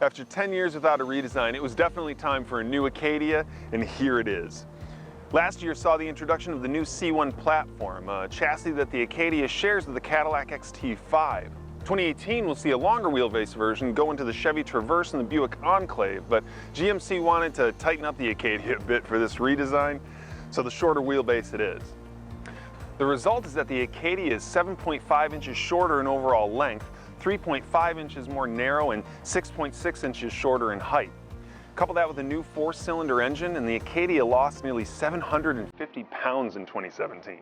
After 10 years without a redesign, it was definitely time for a new Acadia, and here it is. Last year saw the introduction of the new C1 platform, a chassis that the Acadia shares with the Cadillac XT5. 2018 will see a longer wheelbase version go into the Chevy Traverse and the Buick Enclave, but GMC wanted to tighten up the Acadia a bit for this redesign, so the shorter wheelbase it is. The result is that the Acadia is 7.5 inches shorter in overall length, 3.5 inches more narrow, and 6.6 inches shorter in height. Couple that with a new 4-cylinder engine, and the Acadia lost nearly 750 pounds in 2017.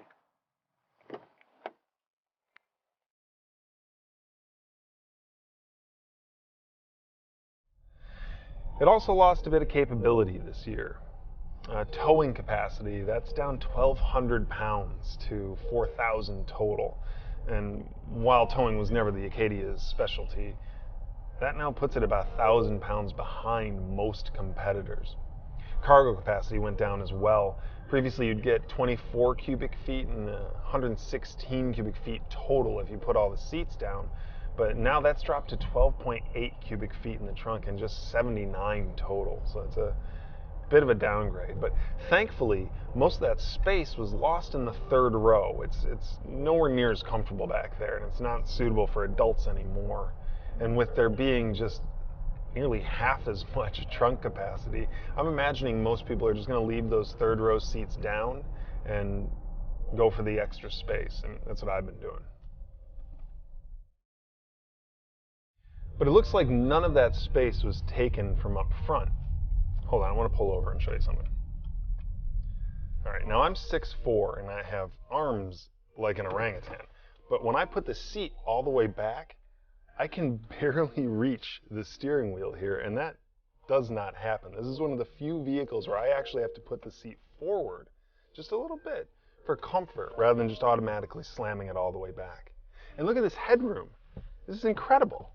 It also lost a bit of capability this year. Towing capacity, that's down 1,200 pounds to 4,000 total. And while towing was never the Acadia's specialty, that now puts it about 1,000 pounds behind most competitors. Cargo capacity went down as well. Previously you'd get 24 cubic feet and 116 cubic feet total if you put all the seats down. But now that's dropped to 12.8 cubic feet in the trunk and just 79 total. So it's a bit of a downgrade. But thankfully, most of that space was lost in the third row. It's nowhere near as comfortable back there, and it's not suitable for adults anymore. And with there being just nearly half as much trunk capacity, I'm imagining most people are just going to leave those third row seats down and go for the extra space. And that's what I've been doing. But it looks like none of that space was taken from up front. Hold on, I want to pull over and show you something. All right, now I'm 6'4", and I have arms like an orangutan. But when I put the seat all the way back, I can barely reach the steering wheel here, and that does not happen. This is one of the few vehicles where I actually have to put the seat forward just a little bit for comfort, rather than just automatically slamming it all the way back. And look at this headroom. This is incredible.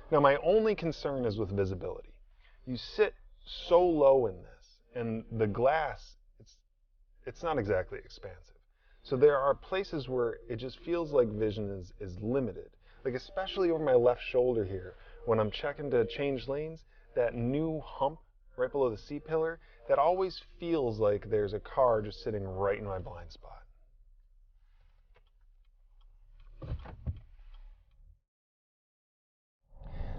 Now, my only concern is with visibility. You sit so low in this, and the glass, it's not exactly expansive. So there are places where it just feels like vision is limited. Like especially over my left shoulder here, when I'm checking to change lanes, that new hump right below the C-pillar, that always feels like there's a car just sitting right in my blind spot.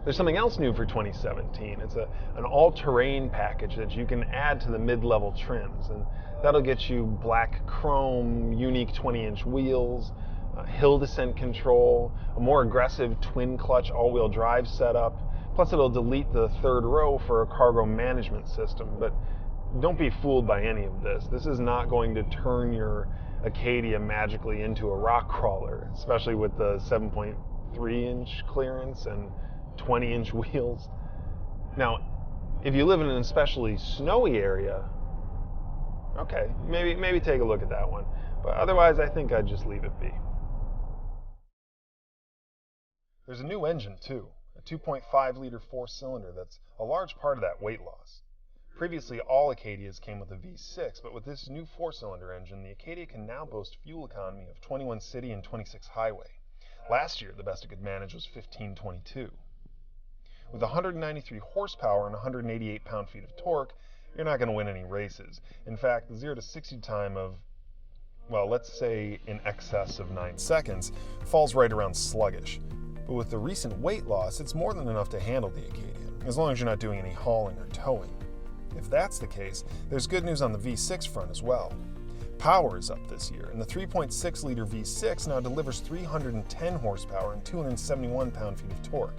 There's something else new for 2017. It's an all-terrain package that you can add to the mid-level trims, and that'll get you black chrome, unique 20-inch wheels, hill descent control, a more aggressive twin-clutch all-wheel drive setup, plus it'll delete the third row for a cargo management system. But don't be fooled by any of this. This is not going to turn your Acadia magically into a rock crawler, especially with the 7.3-inch clearance and 20-inch wheels. Now, if you live in an especially snowy area, okay, maybe take a look at that one. But otherwise, I think I'd just leave it be. There's a new engine too, a 2.5-liter 4-cylinder that's a large part of that weight loss. Previously, all Acadias came with a V6, but with this new 4-cylinder engine, the Acadia can now boast fuel economy of 21 city and 26 highway. Last year, the best it could manage was 1522. With 193 horsepower and 188 pound-feet of torque, you're not going to win any races. In fact, the 0 to 60 time of, well, let's say in excess of 9 seconds, falls right around sluggish. But with the recent weight loss, it's more than enough to handle the Acadia, as long as you're not doing any hauling or towing. If that's the case, there's good news on the V6 front as well. Power is up this year, and the 3.6-liter V6 now delivers 310 horsepower and 271 pound-feet of torque,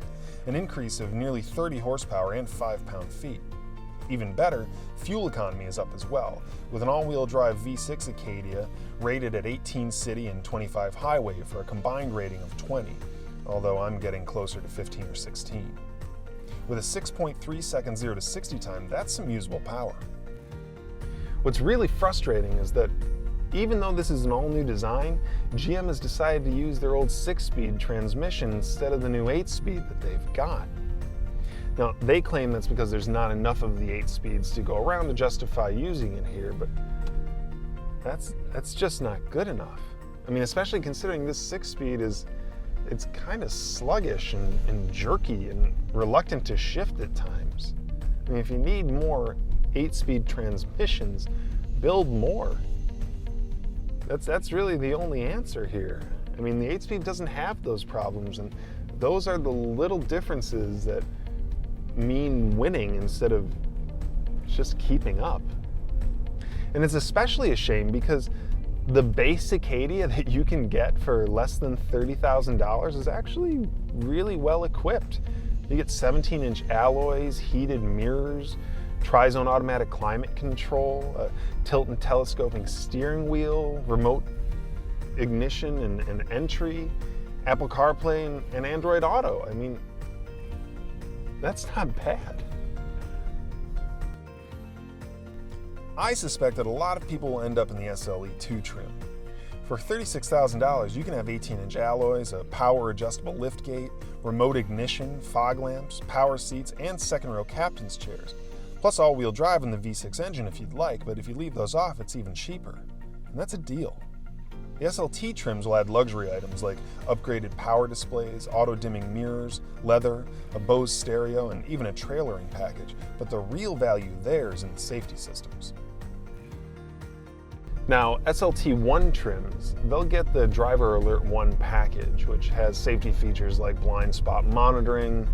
an increase of nearly 30 horsepower and 5 pound-feet. Even better, fuel economy is up as well, with an all-wheel drive V6 Acadia rated at 18 city and 25 highway for a combined rating of 20, although I'm getting closer to 15 or 16. With a 6.3 second 0 to 60 time, that's some usable power. What's really frustrating is that even though this is an all-new design, GM has decided to use their old 6-speed transmission instead of the new 8-speed that they've got. Now, they claim that's because there's not enough of the 8 speeds to go around to justify using it here, but that's just not good enough. I mean, especially considering this 6-speed is it's kind of sluggish and jerky and reluctant to shift at times. I mean, if you need more 8-speed transmissions, build more. That's really the only answer here. I mean, the 8-speed doesn't have those problems, and those are the little differences that mean winning instead of just keeping up. And it's especially a shame because the base Acadia that you can get for less than $30,000 is actually really well equipped. You get 17-inch alloys, heated mirrors, tri-zone automatic climate control, a tilt and telescoping steering wheel, remote ignition and entry, Apple CarPlay and Android Auto. I mean, that's not bad. I suspect that a lot of people will end up in the SLE2 trim. For $36,000, you can have 18-inch alloys, a power adjustable liftgate, remote ignition, fog lamps, power seats, and second-row captain's chairs. Plus all-wheel drive in the V6 engine if you'd like, but if you leave those off, it's even cheaper. And that's a deal. The SLT trims will add luxury items like upgraded power displays, auto-dimming mirrors, leather, a Bose stereo, and even a trailering package. But the real value there is in the safety systems. Now, SLT1 trims, they'll get the Driver Alert 1 package, which has safety features like blind spot monitoring,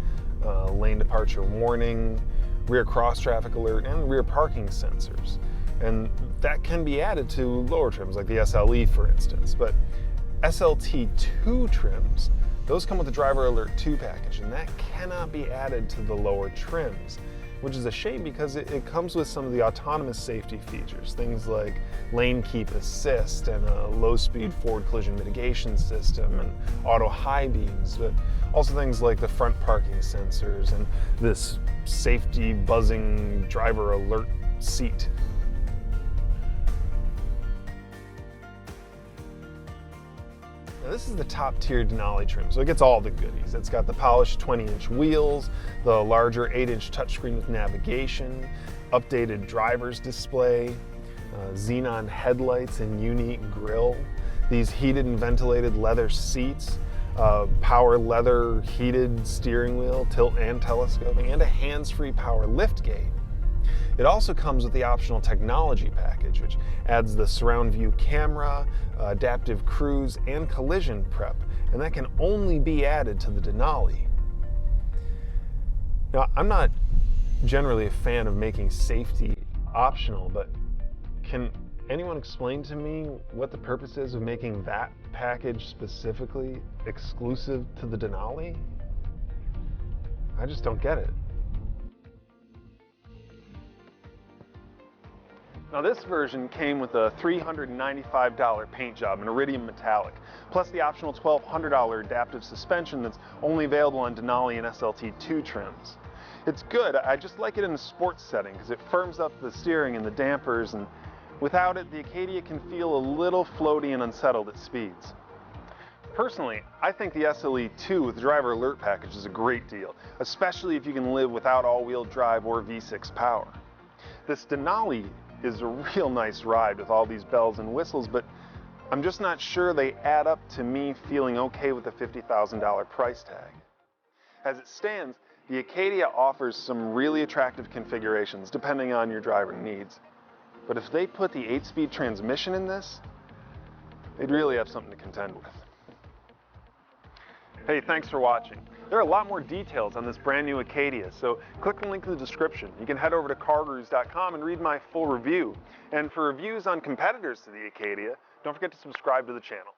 lane departure warning, rear cross traffic alert, and rear parking sensors. And that can be added to lower trims like the SLE, for instance. But SLT2 trims, those come with the Driver Alert 2 package, and that cannot be added to the lower trims, which is a shame because it comes with some of the autonomous safety features, things like lane keep assist and a low-speed forward collision mitigation system and auto high beams, but also things like the front parking sensors and this safety buzzing driver alert seat. Now this is the top tier Denali trim, so it gets all the goodies. It's got the polished 20-inch wheels, the larger 8-inch touchscreen with navigation, updated driver's display, xenon headlights and unique grille, these heated and ventilated leather seats, power leather heated steering wheel, tilt and telescoping, and a hands-free power liftgate. It also comes with the optional technology package, which adds the surround view camera, adaptive cruise, and collision prep, and that can only be added to the Denali. Now, I'm not generally a fan of making safety optional, but can anyone explain to me what the purpose is of making that package specifically exclusive to the Denali? I just don't get it. Now this version came with a $395 paint job in iridium metallic, plus the optional $1,200 adaptive suspension that's only available on Denali and SLT2 trims. It's good, I just like it in a sports setting because it firms up the steering and the dampers, and without it the Acadia can feel a little floaty and unsettled at speeds. Personally, I think the SLE2 with the Driver Alert package is a great deal, especially if you can live without all-wheel drive or V6 power. This Denali is a real nice ride with all these bells and whistles, but I'm just not sure they add up to me feeling okay with the $50,000 price tag. As it stands, the Acadia offers some really attractive configurations depending on your driving needs. But if they put the 8-speed transmission in this, they'd really have something to contend with. Hey, thanks for watching. There are a lot more details on this brand new Acadia, so click the link in the description. You can head over to CarGurus.com and read my full review. And for reviews on competitors to the Acadia, don't forget to subscribe to the channel.